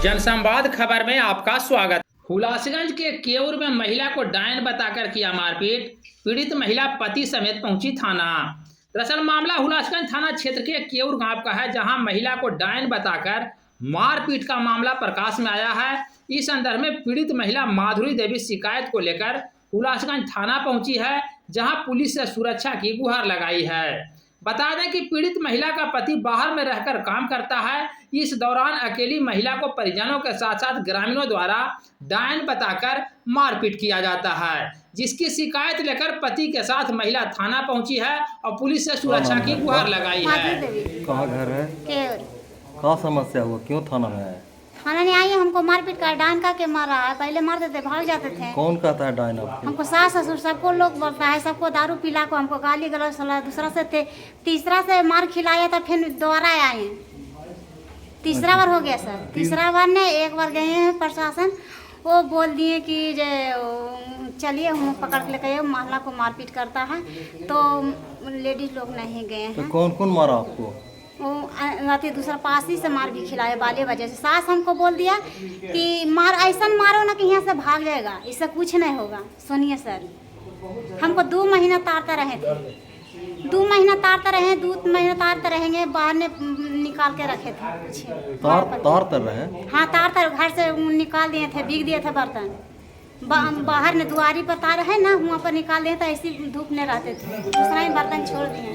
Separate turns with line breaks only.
जनसंवाद खबर में आपका स्वागत। हुलासगंज के केऊर में महिला को डायन बताकर किया मारपीट, पीड़ित महिला पति समेत पहुंची थाना। दरअसल मामला हुलासगंज थाना क्षेत्र के केऊर गांव का है, जहां महिला को डायन बताकर मारपीट का मामला प्रकाश में आया है। इस संदर्भ में पीड़ित महिला माधुरी देवी शिकायत को लेकर हुलासगंज थाना पहुंची है, जहां पुलिस से सुरक्षा की गुहार लगाई है। बता दें कि पीड़ित महिला का पति बाहर में रहकर काम करता है। इस दौरान अकेली महिला को परिजनों के साथ साथ ग्रामीणों द्वारा डायन बताकर मारपीट किया जाता है, जिसकी शिकायत लेकर पति के साथ महिला थाना पहुंची है और पुलिस से सुरक्षा की गुहार लगाई है।
कहाँ घर है? कहाँ समस्या हुआ, क्यों थाना में है?
थाना नहीं आई, हमको मारपीट कर डायन का के मारा है। पहले मारते थे, भाग जाते थे।
कौन कहता है डायन आपको?
हमको सास ससुर सबको लोग बोलता है, सबको दारू पिला को हमको गाली गलौज चला। दूसरा से थे, तीसरा से मार खिलाया था, फिर दोबारा आए हैं। तीसरा बार हो गया सर। तीसरा बार ने एक बार गए हैं प्रशासन, वो बोल दिए कि चलिए हम पकड़ के लेके महिला को मारपीट करता है, तो लेडीज लोग नहीं गए हैं।
तो कौन कौन मारा आपको?
वो दूसरा पासी से मार भी खिलाए बाले वजह से। सास हमको बोल दिया कि मार ऐसा मारो ना कि यहाँ से भाग जाएगा, इससे कुछ नहीं होगा। सुनिए सर, हमको 2 महीना तारते रहे थे, 2 महीना तारते रहे, 2 महीना तारते रहेंगे। बाहर ने निकाल के रखे थे।
तारते रहे? हाँ,
तारते घर से निकाल दिए थे, बिक दिए थे बर्तन। बाहर ने दुआरी पर तार है ना, वहाँ पर निकाल दिए थे। ऐसी धूप में रहते थे, दूसरा ही बर्तन छोड़ दिए।